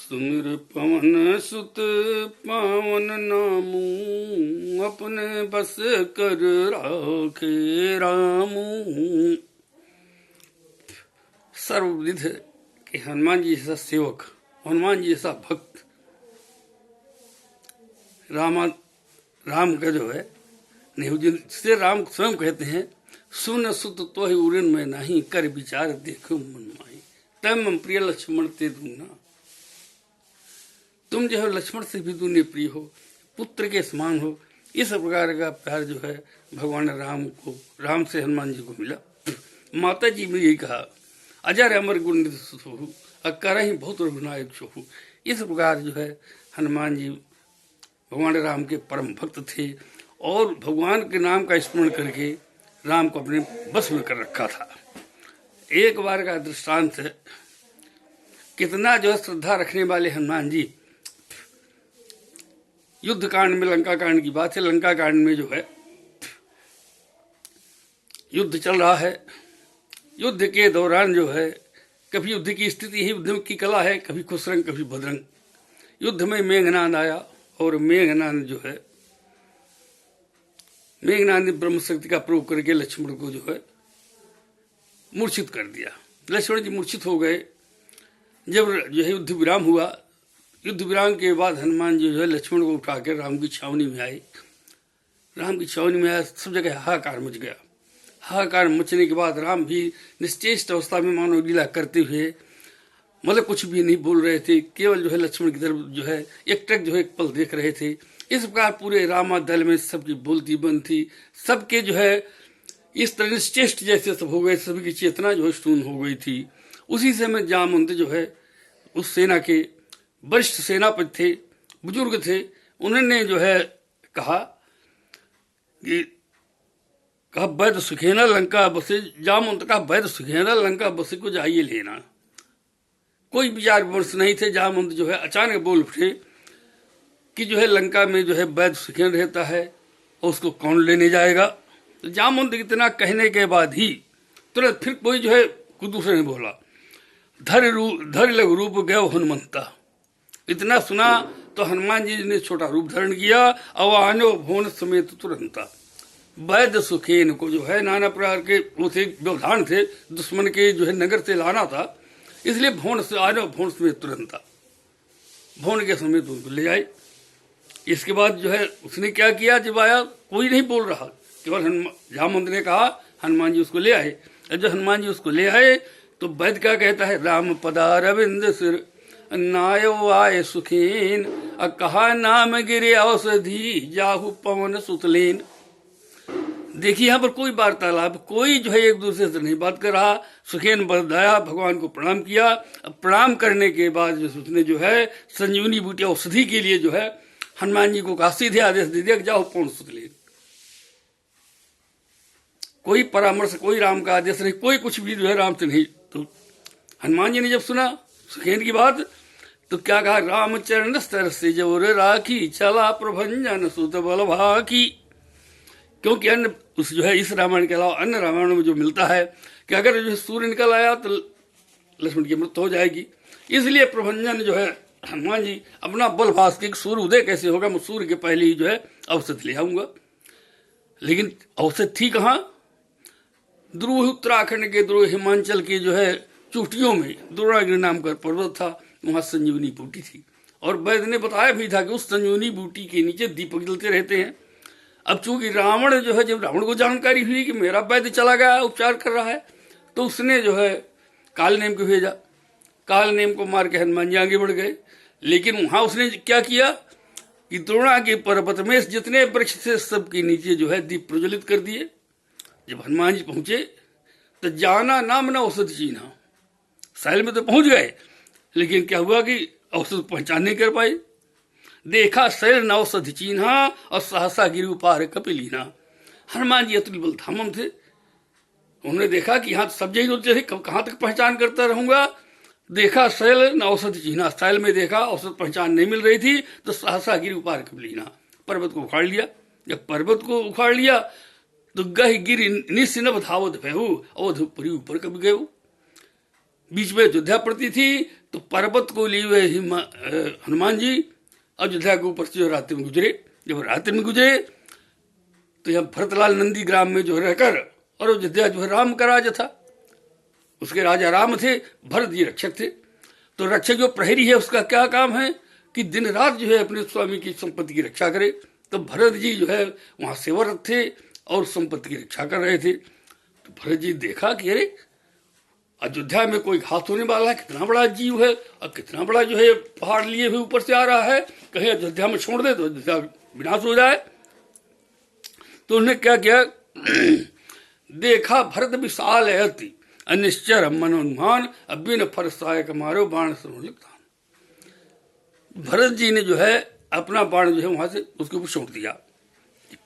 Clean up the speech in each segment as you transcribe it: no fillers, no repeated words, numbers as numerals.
सुमिर पवन सुत पावन नामू, अपने बस कर राखे रामू। सर्वविध कि हनुमान जी जैसा सेवक, हनुमान जी जैसा भक्त, राम का जो है नहीं, जिससे राम स्वयं कहते हैं, सुन सुत तो ही उड़न में नहीं, कर विचार देखो मन माही, तम प्रिय लक्ष्मण ते दूना। तुम जो है लक्ष्मण से भी दूने प्रिय हो, पुत्र के समान हो। इस प्रकार का प्यार जो है भगवान राम से हनुमान जी को मिला। माता जी ने यही कहा, अजर अमर गुण सोहू, अकर ही बहुत रघुनायक सोहू। इस प्रकार जो है हनुमान जी भगवान राम के परम भक्त थे और भगवान के नाम का स्मरण करके राम को अपने बस में कर रखा था। एक बार का दृष्टांत है, कितना जो है श्रद्धा रखने वाले हनुमान जी, युद्ध कांड में, लंका कांड की बात है, लंका कांड में जो है युद्ध चल रहा है। युद्ध के दौरान जो है कभी युद्ध की स्थिति ही युद्ध की कला है, कभी खुशरंग कभी भद्रंग। युद्ध में मेघनाद आया और मेघनाद जो है, मेघनाद ने ब्रह्म शक्ति का प्रयोग करके लक्ष्मण को जो है मूर्छित कर दिया। लक्ष्मण जी मूर्छित हो गए। जब जो है युद्ध विराम हुआ, युद्ध विराम के बाद हनुमान जी जो है लक्ष्मण को उठाकर राम की छावनी में आए। राम की छावनी में आया, सब जगह हाहाकार मच गया। हाहाकार मचने के बाद राम भी निश्चेष्ट अवस्था में मानो लीला करते हुए, मतलब कुछ भी नहीं बोल रहे थे, केवल जो है लक्ष्मण की तरफ जो है एकटक जो है एक पल देख रहे थे। इस प्रकार पूरे रामा दल में सबकी बोलती बंद थी। सबके जो है इस तरह निश्चेष्ट जैसे सब हो गए, सभी की चेतना जो है शून्य हो गई थी। उसी समय जामवंत जो है उस सेना के वरिष्ठ सेनापति थे, बुजुर्ग थे, उन्होंने जो है कहा कि वैद्य सुखेना लंका बसे, जामवंत का वैद्य सुखेना लंका बसे को जाइए लेना। कोई विचार विमर्श नहीं थे। जामवंत जो है अचानक बोल उठे कि जो है लंका में जो है वैद्य सुखेन रहता है और उसको कौन लेने जाएगा। तो जामवंत इतना कहने के बाद ही तुरंत फिर कोई जो है कुछ दूसरे ने बोला, धर लघु रूप गए हनुमंता। इतना सुना तो हनुमान जी ने छोटा रूप धारण किया, अवानो भुवन समेत तुरंता। वैद्य सुखेन को जो है नाना प्रकार के वो थे, व्यवधान थे, दुश्मन के जो है नगर से लाना था, इसलिए भुवन से आनो भुवन समेत तुरंता, भुवन के समेत उनको ले आए। इसके बाद जो है उसने क्या किया, जब आया कोई नहीं बोल रहा, केवल जामवंत ने कहा, हनुमान जी उसको ले आए। और जब हनुमान जी उसको ले आए तो वैद्य क्या कहता है, राम पदार अरविंद सिर नायो आए सुखीन, कहा नाम गिरे औषधि जाहु पवन सुतलीन। देखिए यहाँ पर कोई वार्तालाप, कोई जो है एक दूसरे से नहीं बात कर रहा। सुखेन बधाया, भगवान को प्रणाम किया। प्रणाम करने के बाद जो उसने जो है संजीवनी बूटी औषधि के लिए जो है हनुमान जी को कहा, सीधे आदेश दे दिया, जाओ पवन सुतलीन। कोई परामर्श, कोई राम का आदेश नहीं, कोई कुछ भी जो है राम से नहीं। तो हनुमान जी ने जब सुना सुखेन की बात तो क्या कहा, रामचरण स्तर से जोर राखी, चला प्रभंजन सुत बल भाकी। क्योंकि अन्य उस जो है इस रामायण के अलावा अन्य रामायण में जो मिलता है कि अगर जो सूर्य निकल आया तो लक्ष्मण की मृत्यु हो जाएगी, इसलिए प्रभंजन जो है हनुमान जी अपना बल भास के सूर्य उदय कैसे होगा, मैं सूर्य के पहले ही जो है औषधि ले आऊंगा। लेकिन औषधि थी कहाँ, द्रोह उत्तराखंड के द्रोह हिमाचल के जो है चोटियों में द्रोणागिरी नाम का पर्वत था, वहां संजीवनी बूटी थी। और वैद्य ने बताया भी था कि उस संजीवनी बूटी के नीचे दीपक जलते रहते हैं। अब चूंकि रावण जो है, जब रावण को जानकारी हुई कि मेरा वैद्य चला गया उपचार कर रहा है, तो उसने जो है काल नेम को भेजा। काल नेम को मार के हनुमान जी आगे बढ़ गए। लेकिन वहां उसने क्या किया कि द्रोणा के पर्वत में जितने वृक्ष थे सबके नीचे जो है दीप प्रज्वलित कर दिए। जब हनुमान जी पहुंचे तो जाना नाम न औषधि चीन्हा, साइल में तो पहुंच गए, लेकिन क्या हुआ कि औषध पहचान नहीं कर पाए। देखा शैल न औषधि चीन्हा और सहसा गिरी पार कपिलीना। हनुमान जी अतुल बल धामम थे, उन्होंने देखा कि यहाँ सब जगह होते थे, कहाँ तक पहचान करता रहूंगा। देखा शैल न औषधि चीन्हा, शैल में देखा औषध पहचान नहीं मिल रही थी, तो सहसा गिरी पार कपिलीना, पर्वत को उखाड़ लिया। जब पर्वत को उखाड़ लिया तो गह गिरी निश्चिनभ धावत भयहु, अवधपुरी ऊपर कब गए। बीच में अयोध्या पड़ती थी तो पर्वत को लिए हुए हनुमान जी अयोध्या के ऊपर से जो रात्रि में गुजरे। जब रात्रि में गुजरे तो यहाँ भरतलाल नंदी ग्राम में जो रहकर, और अयोध्या जो है राम का राज था, उसके राजा राम थे, भरत जी रक्षक थे। तो रक्षक जो प्रहरी है उसका क्या काम है कि दिन रात जो है अपने स्वामी की संपत्ति की रक्षा करे। तो भरत जी जो है वहां सेवारत थे और संपत्ति की रक्षा कर रहे थे। तो भरत जी देखा कि अरे अयोध्या में कोई घात होने वाला है, कितना बड़ा जीव है और कितना बड़ा जो है पहाड़ लिए हुए ऊपर से आ रहा है, कहीं अयोध्या में छोड़ दे तो अयोध्या विनाश हो जाए। तो उन्होंने क्या किया, देखा भरत विशाल है अति अनिश्चर मनोन्मान अबिन फरसायक मारो बाण लिखता। भरत जी ने जो है अपना बाण जो है वहां से उसके ऊपर छोड़ दिया।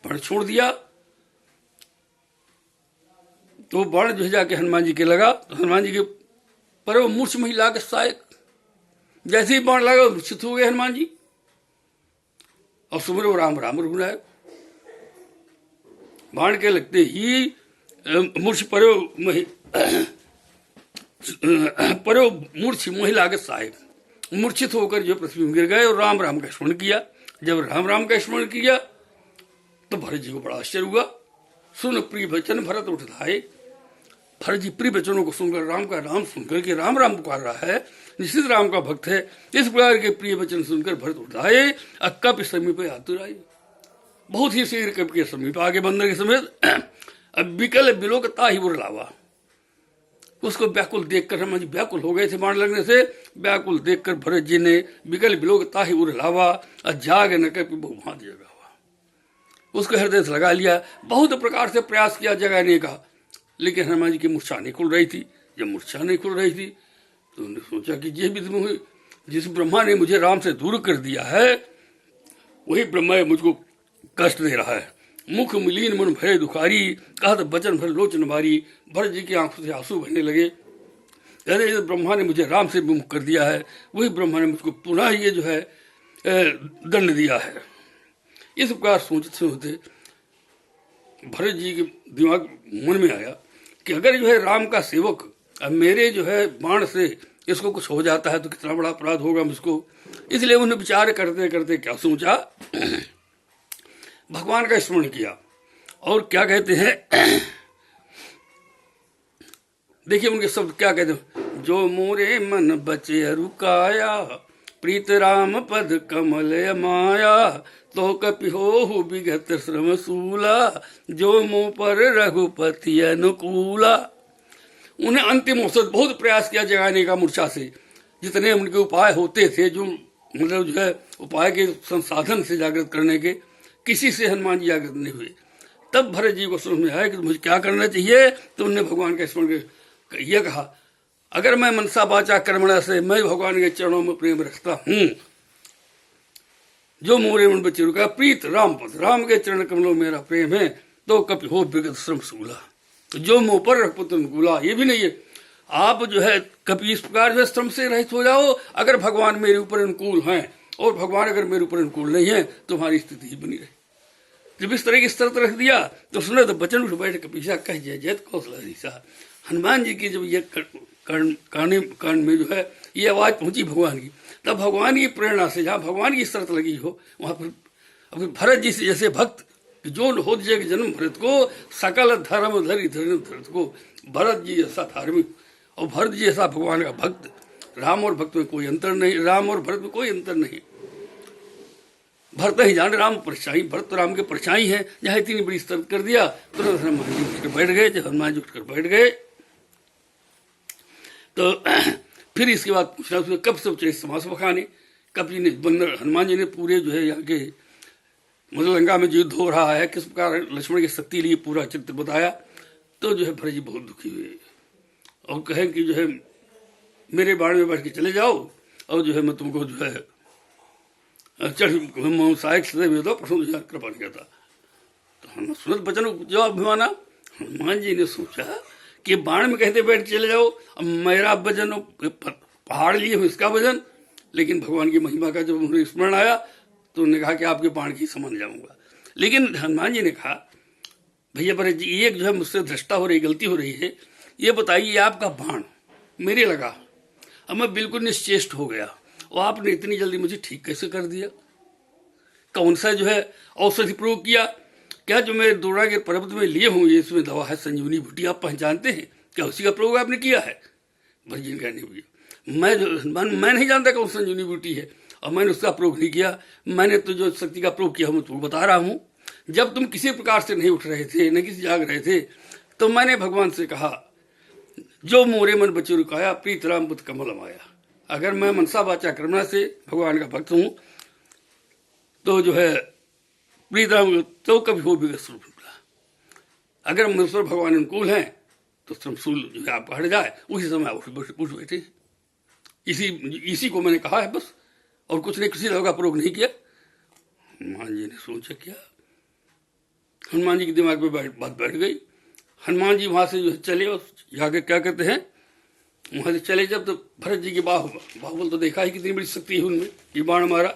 बाण छोड़ दिया तो बाण जो है जाके हनुमान जी के लगा। तो हनुमान जी के पर वो मूर्छ महिला के सहायक, जैसे ही बाण लगा मूर्छित हो गए हनुमान जी और सुमरो राम राम रघुनायक। बाण के लगते ही मूर्छ परो मूर्छ महिला के सहायक मूर्छित होकर जो पृथ्वी में गिर गए और राम राम का स्मरण किया। जब राम राम का स्मरण किया तो भरत जी को बड़ा आश्चर्य हुआ। सुन प्रिय वचन भरत उठ धाये। भरत जी प्रिय वचनों को सुनकर, राम का नाम सुनकर के राम राम पुकार रहा है, निश्चित राम का भक्त है, इस प्रकार के प्रिय वचन सुनकर भरत उठ धाये। कप समीप आतुर आए, बहुत ही शीघ्र कप के समीप आगे बंदर के समेत। अब विकल बिलोकता ही बुर लावा। उसको व्याकुल देखकर हनुमान जी व्याकुल हो गए थे बाण लगने से। व्याकुल देखकर भरत जी ने विकल बिलोकता ही उर लावा और जाग न कर भांत जगा हुआ उसको हृदय से लगा लिया। बहुत प्रकार से प्रयास किया जगाने का, लेकिन हनुमान जी की मूर्छा नहीं खुल रही थी। जब मूर्छा नहीं खुल रही थी तो उन्होंने सोचा कि ये भी जिस ब्रह्मा ने मुझे राम से दूर कर दिया है वही ब्रह्मा मुझको कष्ट दे रहा है। मुख मिलीन मन भय दुखारी, कहत बचन भर लोचन बारी। भरत जी की आंखों से आंसू बहने लगे। अरे ब्रह्मा ने मुझे राम से विमुख कर दिया है, वही ब्रह्मा ने मुझको पुनः ये जो है दंड दिया है। इस प्रकार सोचते सोचते भरत जी के दिमाग मन में आया कि अगर जो है राम का सेवक अब मेरे जो है बाण से इसको कुछ हो जाता है तो कितना बड़ा अपराध होगा मुझको। इसलिए उन्हें विचार करते करते क्या सोचा, भगवान का स्मरण किया और क्या कहते हैं, देखिए उनके शब्द क्या कहते हैं, जो मोरे मन बचे रुकाया प्रीत राम पद कमल माया तो कपि हो विगत श्रम सूला जो मुँह पर रघुपति अनुकूला। उन्हें अंतिम अवसर बहुत प्रयास किया जगाने का मूर्छा से, जितने उनके उपाय होते थे, जो मतलब जो है उपाय के संसाधन से जागृत करने के, किसी से हनुमान जी जागृत नहीं हुए। तब भरत जी को समझ में आया कि मुझे क्या करना चाहिए। तो उन्होंने भगवान का स्मरण यह कहा, अगर मैं मनसा वाचा कर्मणा से मैं भगवान के चरणों में प्रेम रखता हूं, जो मोरे मन बच्चे रुका प्रीत राम पद, राम के चरण कमलों में मेरा प्रेम है, तो कपि हो विगत श्रम सूला, तो जो मुंह पर रघुपति अनुकूला। ये भी नहीं है आप जो है कभी इस प्रकार जो श्रम से रहित हो जाओ, अगर भगवान मेरे ऊपर अनुकूल हैं, और भगवान अगर मेरे ऊपर अनुकूल नहीं है तो हमारी स्थिति ही बनी रहे। जब इस तरह की शर्त रख दिया तो सुने तो बचन उठ बैठ कपीसा कह जय जयत कौशला। हनुमान जी की जब ये कान में जो है ये आवाज पहुंची भगवान की, तब भगवान की प्रेरणा से जहाँ भगवान की शर्त लगी हो वहां पर अब भरत जी से जैसे भक्त जो हो जग जन्म भरत को सकल धर्म धरि धर्म भरत को, भरत जी ऐसा धार्मिक और भरत जी ऐसा भगवान का भक्त। राम और भक्त में कोई अंतर नहीं, राम और भरत में कोई अंतर नहीं। भरत ही जान राम परछाई, भरत तो राम के परछाई है। जहाँ इतनी बड़ी शर्त कर दिया तुरंत हनुमान जी उठकर बैठ गए। जब हनुमान जी उठकर बैठ गए तो फिर इसके बाद पूछना कब सब चले समास बखाने। कब जी ने बंदर हनुमान जी ने पूरे जो है यहाँ के मधुलंका में युद्ध हो रहा है, किस प्रकार लक्ष्मण की शक्ति लिए पूरा चित्र बताया। तो जो है भरत जी बहुत दुखी हुए और कहें कि जो है मेरे बाण में बैठ के चले जाओ और जो है मैं तुमको जो है चढ़ सहायक सदैव दो प्रसन्न जो है कृपा नहीं करता। तो हनुमान सुनत बचन जवाब भिवाना। हनुमान जी ने सोचा कि बाण में कहते बैठ चले जाओ, अब मेरा वजन पहाड़ लिए हूँ इसका वजन, लेकिन भगवान की महिमा का जब उन्हें स्मरण आया तो उन्होंने कहा कि आपके बाण की समझ जाऊंगा। लेकिन हनुमान जी ने कहा भैया भरत जी एक जो है मुझसे भ्रष्टा हो रही गलती हो रही है, ये बताइए आपका बाण मेरे लगा अब मैं बिल्कुल निश्चेष्ट हो गया, और आपने इतनी जल्दी मुझे ठीक कैसे कर दिया? कौन सा जो है औषधि प्रयोग किया? क्या जो मैं द्रोणागिरि पर्वत में लिए हूँ, इसमें दवा है संजीवनी बूटी, आप पहचानते हैं क्या? उसी का प्रयोग आपने किया है? भरत जी ने कहा नहीं भैया, मैं नहीं जानता कौन संजीवनी बूटी है, और मैंने उसका प्रयोग नहीं किया। मैंने तो जो शक्ति का प्रयोग किया मैं तुमको बता रहा हूँ। जब तुम किसी प्रकार से नहीं उठ रहे थे, न किसी जाग रहे थे, तो मैंने भगवान से कहा, जो मोरे मन बचे रुकाया, प्रीत राम बुद्ध कमल माया। अगर मैं मनसा वाचा कर्मणा से भगवान का भक्त हूँ, तो जो है प्रीत राम तो कभी हो भी स्वरूप निकला। अगर मनुष्य भगवान अनुकूल हैं तो श्रमशूल जो है आपका हट जाए, उसी समय उठ बैठे। इसी को मैंने कहा है बस, और कुछ नहीं, किसी तरह का प्रयोग नहीं किया। हनुमान जी ने सोचा क्या, हनुमान जी के दिमाग में बात बैठ गई। हनुमान जी वहां से जो है चले, और जाके क्या कहते हैं, वहां से चले जब, तो भरत जी के बाहुबल तो देखा ही कितनी बड़ी शक्ति है उनमें, ये बाण मारा।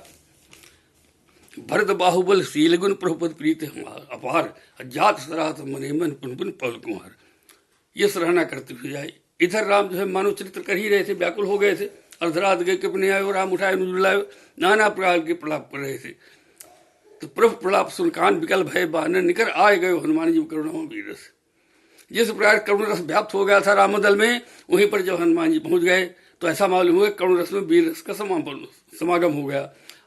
भरत बाहुबल शील गुण प्रभुपद प्रीत अपार, जात सराहत मने मन पुन पुन पल कुमार। ये सराहना करते हुए जाए। इधर राम जो है मानव चरित्र कर ही रहे थे, व्याकुल हो गए थे, अर्धरात गए कि अपने आयो, राम उठाए जुलायो, नाना प्रकार के प्रलाप कर रहे थे। तो प्रभु प्रलाप सुन कान विकल भय बानर, निकर आए गए हनुमान जी करुणा वीर रस। जिस प्रकार करुण रस व्याप्त हो गया था रामदल में, वहीं पर जब हनुमान जी पहुंच गए तो ऐसा मालूम हुआ करुण रस में वीर रस का समागम हो गया।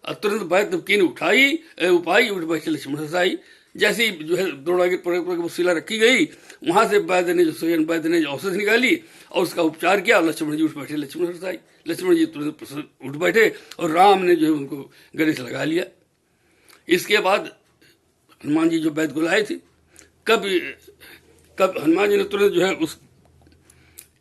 और तुरंत बैठ कीन उठाई उपाई, उठ बैठे लक्ष्मण रसाई। जैसे ही जो है द्रोणागिरि पर्वत पर वो शिला रखी गई, वहां से वैद्य ने जो औषधि निकाली और उसका उपचार किया। लक्ष्मण जी उठ बैठे लक्ष्मण रसाई। लक्ष्मण जी तुरंत उठ बैठे और राम ने जो है उनको गले से लगा लिया। इसके बाद हनुमान जी जो वैद्य को लाए थे, कब हनुमान जी ने तुरंत जो है उस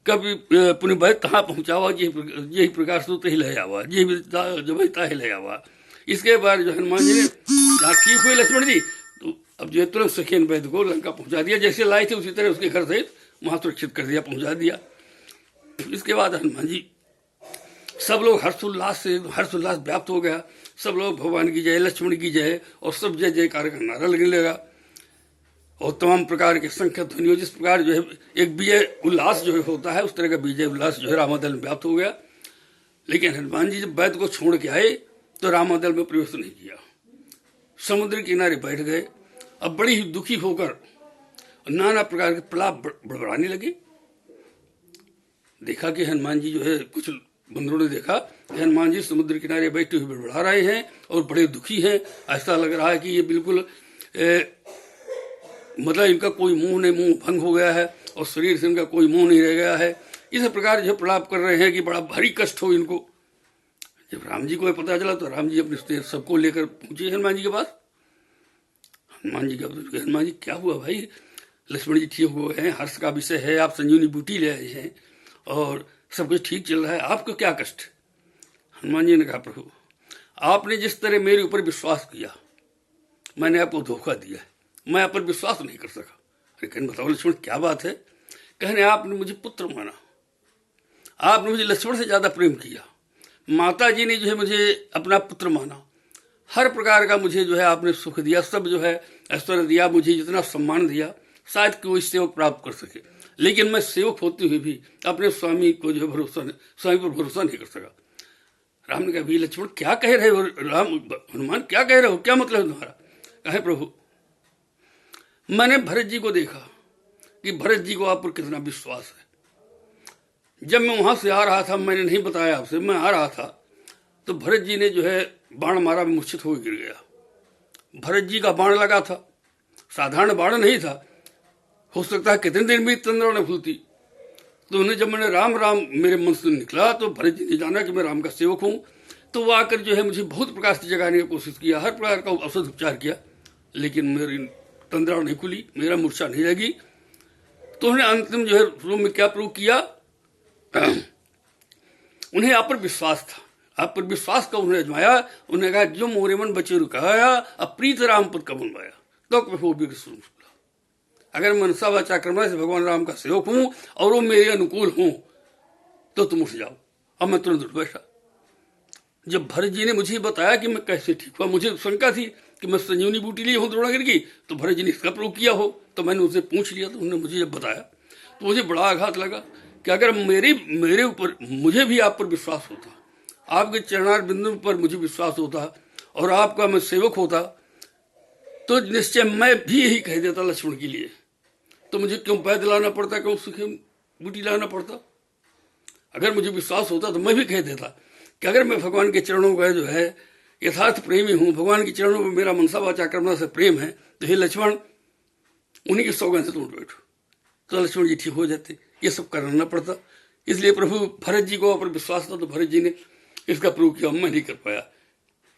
कभी पुण्य वैद्य कहाँ पहुंचावा, यही प्रकार से ही ले आवा, जब ले आवा। इसके बाद जो हनुमान जी ने जहाँ ठीक हुए लक्ष्मण जी, तो अब जो है तुरंत सखेन वैद्य को लंका पहुंचा दिया। जैसे लाए थे उसी तरह उसके घर सहित वहां सुरक्षित कर दिया, पहुंचा दिया। इसके बाद हनुमान जी, सब लोग हर्षोल्लास व्याप्त हो गया। सब लोग भगवान की जय, लक्ष्मण की जय, और सब जय जयकार का नारा लगने लगा। और तमाम प्रकार के संख्या ध्वनियों, जिस प्रकार जो है एक विजय उल्लास जो है होता है, उस तरह का विजय उल्लास जो है रामदल में व्याप्त हो गया। लेकिन हनुमान जी जब वैद्य को छोड़ के आए तो रामदल में प्रवेश नहीं किया, समुद्र किनारे बैठ गए। अब बड़ी ही दुखी होकर नाना प्रकार के प्रलाप बड़बड़ाने लगे। देखा कि हनुमान जी जो है, कुछ बंदरों ने देखा कि हनुमान जी समुद्र किनारे बैठे हुए बड़बड़ा रहे हैं और बड़े दुखी हैं। ऐसा लग रहा है कि ये बिल्कुल मतलब इनका कोई मुंह नहीं, मुंह भंग हो गया है और शरीर से इनका कोई मुंह नहीं रह गया है। इस प्रकार जो प्रलाप कर रहे हैं कि बड़ा भारी कष्ट हो इनको। जब राम जी को पता चला तो राम जी अपने सबको लेकर पहुंचे हनुमान जी के पास। हनुमान जी क्या हुआ भाई? लक्ष्मण जी ठीक हो गए हैं, हर्ष का विषय है, आप संजीवनी बूटी ले आए हैं और सब कुछ ठीक चल रहा है, आपको क्या कष्ट? हनुमान जी ने कहा, प्रभु आपने जिस तरह मेरे ऊपर विश्वास किया, मैंने आपको धोखा दिया है, मैं आप पर विश्वास नहीं कर सका। लेकिन बताओ लक्ष्मण क्या बात है? कहने आपने मुझे पुत्र माना, आपने मुझे लक्ष्मण से ज्यादा प्रेम किया, माता जी ने जो है मुझे अपना पुत्र माना, हर प्रकार का मुझे जो है आपने सुख दिया, सब जो है ऐश्वर्य दिया, मुझे जितना सम्मान दिया शायद कोई सेवक प्राप्त कर सके। लेकिन मैं सेवक होते हुए भी अपने स्वामी को जो है स्वामी पर भरोसा नहीं कर सका। राम ने कहा, भी लक्ष्मण क्या कह रहे हो? राम हनुमान क्या कह रहे हो? क्या मतलब है तुम्हारा? कहे, प्रभु मैंने भरत जी को देखा कि भरत जी को आप पर कितना विश्वास है। जब मैं वहां से आ रहा था, मैंने नहीं बताया आपसे, मैं आ रहा था तो भरत जी ने जो है बाण मारा, मूर्छित होकर गिर गया। भरत जी का बाण लगा था, साधारण बाण नहीं था, हो सकता है कितने दिन भी तंद्रा न फूलती। तो उन्हें जब मैंने राम राम मेरे मन से निकला तो भरत जी ने जाना कि मैं राम का सेवक हूं। तो वो आकर जो है मुझे बहुत प्रकार से जगाने की कोशिश किया, हर प्रकार का औषध उपचार किया, लेकिन मेरी तंद्रा नहीं खुली, मेरा मूर्छा नहीं लगी। तो उन्हें अंतिम जो है रूम में क्या प्रयोग किया, उन्हें आप पर विश्वास था, आप पर विश्वास का उन्हें अजमाया। उन्हें कहा, जो मोरे मन बचे रुकाया, अप्रीत राम पद कबूल पाया, तो वो भी अगर मनसा वाचा कर्मणा से भगवान राम का सेवक हूं और वो मेरे अनुकूल हूं तो तुम उठ जाओ। अब मैं तुरंत उठ बैठा। जब भरत जी ने मुझे बताया कि मैं कैसे ठीक हुआ, मुझे शंका थी कि मैं संजीवनी बूटी ली हूं द्रोणागिरि की, तो भरत जी ने इसका प्रयोग किया हो, तो मैंने उनसे पूछ लिया। तो उन्होंने मुझे जब बताया तो मुझे बड़ा आघात लगा कि अगर मेरे ऊपर मुझे भी आप पर विश्वास होता, आपके चरणार बिंदु पर मुझे विश्वास होता और आपका मैं सेवक होता, तो निश्चय मैं भी यही कह देता लक्ष्मण के लिए। तो मुझे क्यों पैद लाना पड़ता, क्यों सूखी बूटी लाना पड़ता? अगर मुझे विश्वास होता तो मैं भी कह देता कि अगर मैं भगवान के चरणों का जो है यथार्थ प्रेमी हूं, भगवान के चरणों में मेरा मनसा वाचा कर्मणा से प्रेम है, तो हे लक्ष्मण उन्हीं की सौगंध से तुम बैठो। तो लक्ष्मण जी ठीक हो जाते, ये सब करना पड़ता। इसलिए प्रभु भरत जी को पर विश्वास था तो भरत जी ने इसका प्रूव किया, मैं नहीं कर पाया।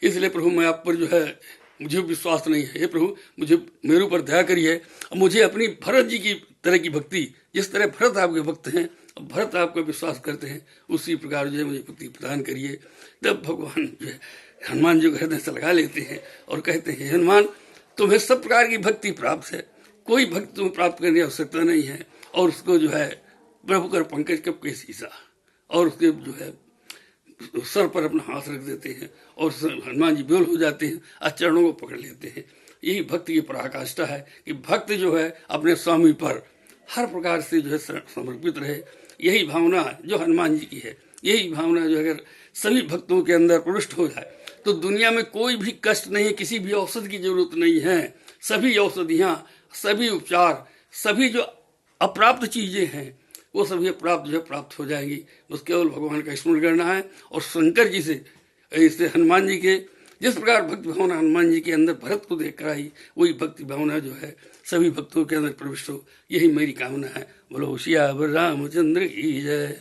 इसलिए प्रभु मैं आप पर जो है मुझे विश्वास नहीं है, हे प्रभु मुझे मेरे ऊपर दया करिए और मुझे अपनी भरत जी की तरह की भक्ति, जिस तरह भरत आपके भक्त हैं, भरत आपका विश्वास करते हैं, उसी प्रकार जो है मुझे भक्ति प्रदान करिए। तब भगवान जो है हनुमान जी को हृदय से लगा लेते हैं और कहते हैं, हनुमान तुम्हें सब प्रकार की भक्ति प्राप्त है, कोई भक्ति तुम्हें प्राप्त करने की आवश्यकता नहीं है। और उसको जो है प्रभु कर पंकज कब के सीसा, और उसके जो है सर पर अपना हाथ रख देते हैं और हनुमान जी बेहोश हो जाते हैं, चरणों को पकड़ लेते हैं। यही भक्ति की पराकाष्ठा है कि भक्त जो है अपने स्वामी पर हर प्रकार से जो है समर्पित रहे। यही भावना जो हनुमान जी की है, यही भावना जो अगर सभी भक्तों के अंदर प्रविष्ट हो जाए तो दुनिया में कोई भी कष्ट नहीं, किसी भी औषधि की जरूरत नहीं है। सभी औषधियां, सभी उपचार, सभी जो अप्राप्त चीजें हैं वो सभी प्राप्त जो है प्राप्त हो जाएंगी। बस केवल भगवान का स्मरण करना है। और शंकर जी से इससे हनुमान जी के जिस प्रकार भक्ति भावना हनुमान जी के अंदर भरत को देख कर आई, वही भक्ति भावना जो है सभी भक्तों के अंदर प्रविष्ट हो, यही मेरी कामना है। बोलो श्याम रामचंद्र की जय।